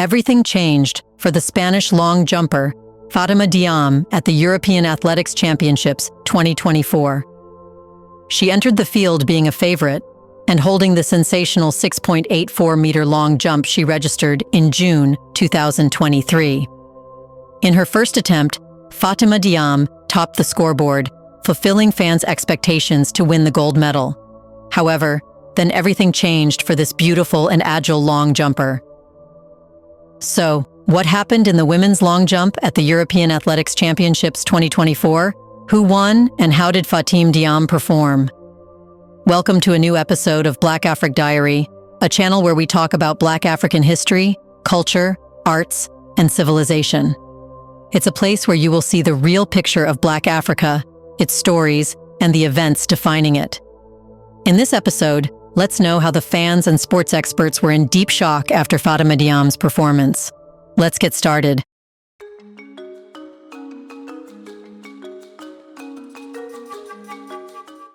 Everything changed for the Spanish long jumper, Fatima Diame, at the European Athletics Championships 2024. She entered the field being a favorite and holding the sensational 6.84-meter long jump she registered in June 2023. In her first attempt, Fatima Diame topped the scoreboard, fulfilling fans' expectations to win the gold medal. However, then everything changed for this beautiful and agile long jumper. So, what happened in the women's long jump at the European Athletics Championships 2024? Who won, and how did Fatima Diame perform? Welcome to a new episode of Black Africa Diary, a channel where we talk about Black African history, culture, arts, and civilization. It's a place where you will see the real picture of Black Africa, its stories, and the events defining it. In this episode, let's know how the fans and sports experts were in deep shock after Fatima Diame's performance. Let's get started.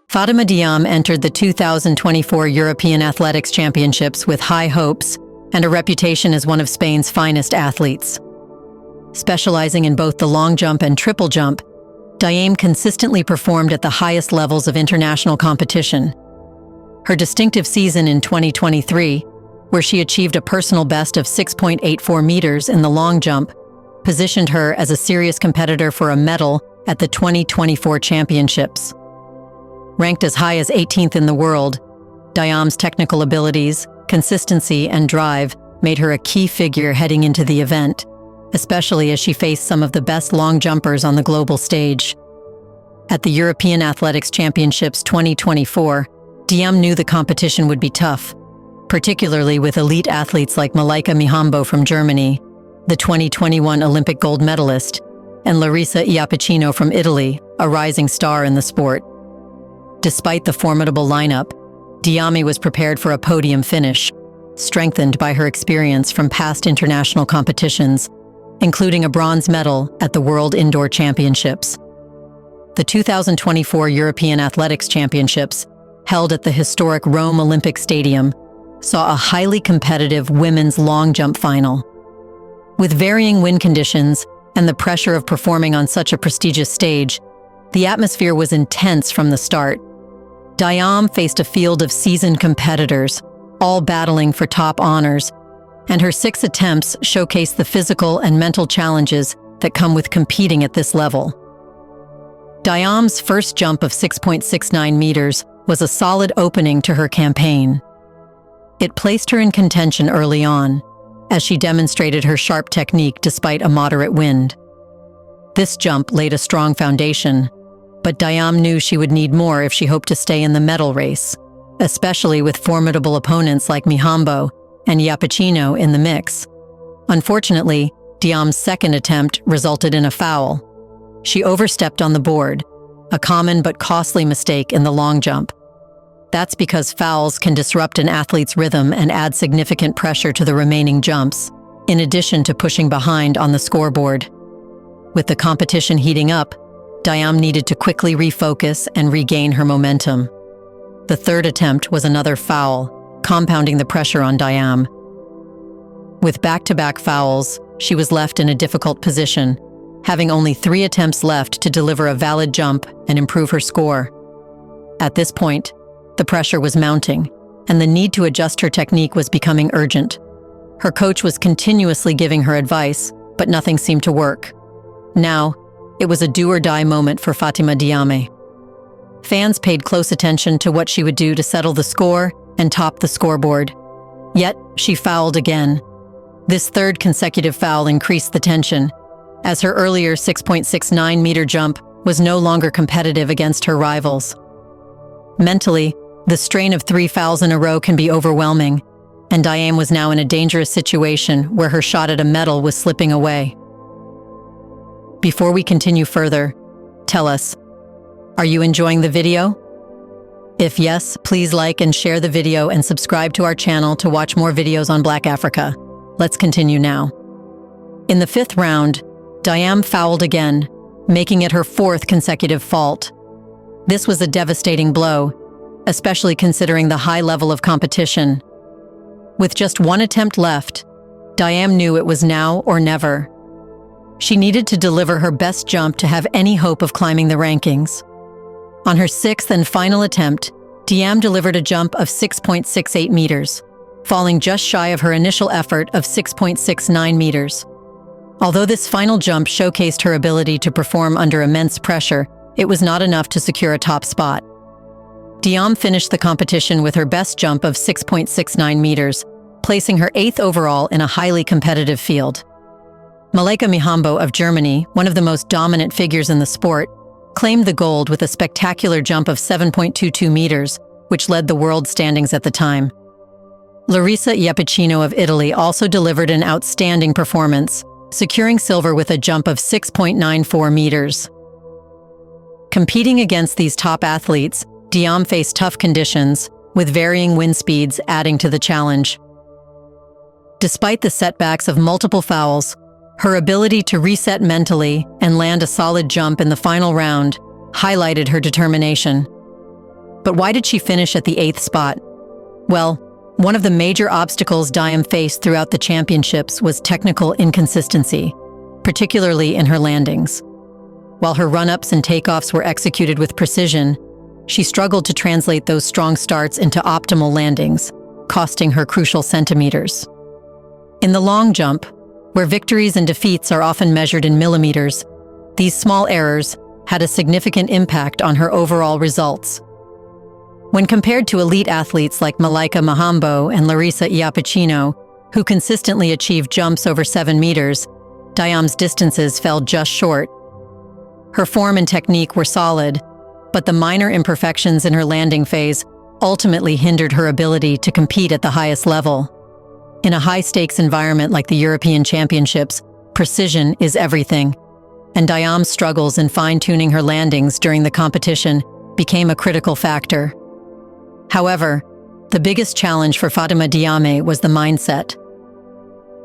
Fatima Diame entered the 2024 European Athletics Championships with high hopes and a reputation as one of Spain's finest athletes. Specializing in both the long jump and triple jump, Diame consistently performed at the highest levels of international competition. Her distinctive season in 2023, where she achieved a personal best of 6.84 meters in the long jump, positioned her as a serious competitor for a medal at the 2024 championships. Ranked as high as 18th in the world, Diame's technical abilities, consistency, and drive made her a key figure heading into the event, especially as she faced some of the best long jumpers on the global stage. At the European Athletics Championships 2024, Diame knew the competition would be tough, particularly with elite athletes like Malaika Mihambo from Germany, the 2021 Olympic gold medalist, and Larissa Iapicino from Italy, a rising star in the sport. Despite the formidable lineup, Diame was prepared for a podium finish, strengthened by her experience from past international competitions, including a bronze medal at the World Indoor Championships. The 2024 European Athletics Championships, held at the historic Rome Olympic Stadium, saw a highly competitive women's long jump final. With varying wind conditions and the pressure of performing on such a prestigious stage, the atmosphere was intense from the start. Diame faced a field of seasoned competitors, all battling for top honors, and her 6 attempts showcased the physical and mental challenges that come with competing at this level. Diame's first jump of 6.69 meters was a solid opening to her campaign. It placed her in contention early on, as she demonstrated her sharp technique despite a moderate wind. This jump laid a strong foundation, but Diame knew she would need more if she hoped to stay in the medal race, especially with formidable opponents like Mihambo and Iapicino in the mix. Unfortunately, Diame's second attempt resulted in a foul. She overstepped on the board, a common but costly mistake in the long jump. That's because fouls can disrupt an athlete's rhythm and add significant pressure to the remaining jumps, in addition to pushing behind on the scoreboard. With the competition heating up, Diame needed to quickly refocus and regain her momentum. The third attempt was another foul, compounding the pressure on Diame. With back-to-back fouls, she was left in a difficult position, having only 3 attempts left to deliver a valid jump and improve her score. At this point, the pressure was mounting, and the need to adjust her technique was becoming urgent. Her coach was continuously giving her advice, but nothing seemed to work. Now, it was a do-or-die moment for Fatima Diame. Fans paid close attention to what she would do to settle the score and top the scoreboard. Yet, she fouled again. This third consecutive foul increased the tension, as her earlier 6.69-meter jump was no longer competitive against her rivals. Mentally, the strain of 3 fouls in a row can be overwhelming, and Diame was now in a dangerous situation where her shot at a medal was slipping away. Before we continue further, tell us, are you enjoying the video? If yes, please like and share the video and subscribe to our channel to watch more videos on Black Africa. Let's continue now. In the 5th round, Diame fouled again, making it her 4th consecutive fault. This was a devastating blow, especially considering the high level of competition. With just 1 attempt left, Diame knew it was now or never. She needed to deliver her best jump to have any hope of climbing the rankings. On her sixth and final attempt, Diame delivered a jump of 6.68 meters, falling just shy of her initial effort of 6.69 meters. Although this final jump showcased her ability to perform under immense pressure, it was not enough to secure a top spot. Diame finished the competition with her best jump of 6.69 meters, placing her 8th overall in a highly competitive field. Malaika Mihambo of Germany, one of the most dominant figures in the sport, claimed the gold with a spectacular jump of 7.22 meters, which led the world standings at the time. Larissa Iapicino of Italy also delivered an outstanding performance, securing silver with a jump of 6.94 meters. Competing against these top athletes, Diame faced tough conditions, with varying wind speeds adding to the challenge. Despite the setbacks of multiple fouls, her ability to reset mentally and land a solid jump in the final round highlighted her determination. But why did she finish at the 8th spot? Well, one of the major obstacles Diame faced throughout the championships was technical inconsistency, particularly in her landings. While her run-ups and takeoffs were executed with precision, she struggled to translate those strong starts into optimal landings, costing her crucial centimeters. In the long jump, where victories and defeats are often measured in millimeters, these small errors had a significant impact on her overall results. When compared to elite athletes like Malaika Mihambo and Larissa Iapicino, who consistently achieved jumps over 7 meters, Diame's distances fell just short. Her form and technique were solid, but the minor imperfections in her landing phase ultimately hindered her ability to compete at the highest level. In a high-stakes environment like the European Championships, precision is everything, and Diame's struggles in fine-tuning her landings during the competition became a critical factor. However, the biggest challenge for Fatima Diame was the mindset.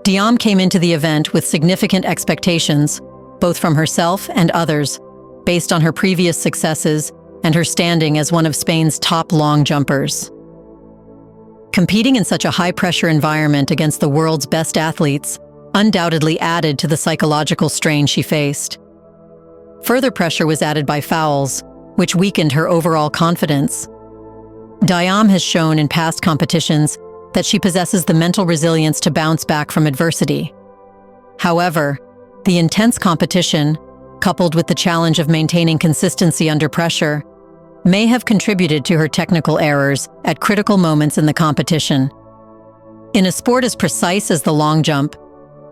Diame came into the event with significant expectations, both from herself and others, based on her previous successes and her standing as one of Spain's top long jumpers. Competing in such a high-pressure environment against the world's best athletes undoubtedly added to the psychological strain she faced. Further pressure was added by fouls, which weakened her overall confidence. Diame has shown in past competitions that she possesses the mental resilience to bounce back from adversity. However, the intense competition, coupled with the challenge of maintaining consistency under pressure, may have contributed to her technical errors at critical moments in the competition. In a sport as precise as the long jump,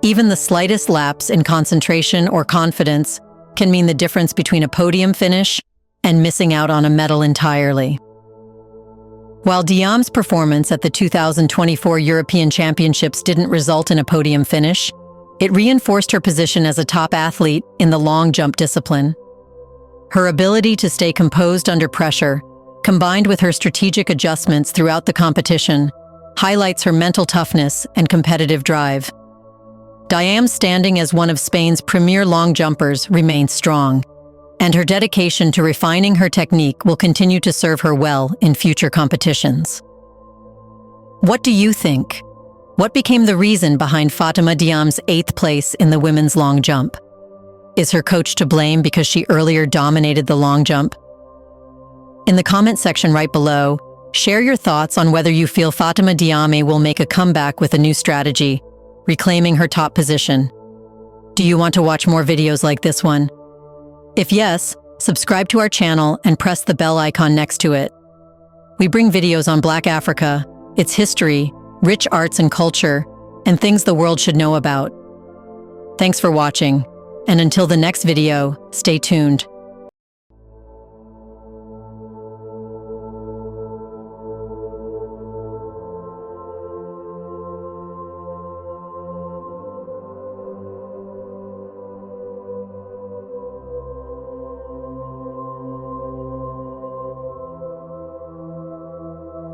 even the slightest lapse in concentration or confidence can mean the difference between a podium finish and missing out on a medal entirely. While Diame's performance at the 2024 European Championships didn't result in a podium finish, it reinforced her position as a top athlete in the long jump discipline. Her ability to stay composed under pressure, combined with her strategic adjustments throughout the competition, highlights her mental toughness and competitive drive. Diame's standing as one of Spain's premier long jumpers remains strong, and her dedication to refining her technique will continue to serve her well in future competitions. What do you think? What became the reason behind Fatima Diame's 8th place in the women's long jump? Is her coach to blame because she earlier dominated the long jump? In the comment section right below, share your thoughts on whether you feel Fatima Diame will make a comeback with a new strategy, reclaiming her top position. Do you want to watch more videos like this one? If yes, subscribe to our channel and press the bell icon next to it. We bring videos on Black Africa, its history, rich arts and culture, and things the world should know about. Thanks for watching. And until the next video, stay tuned.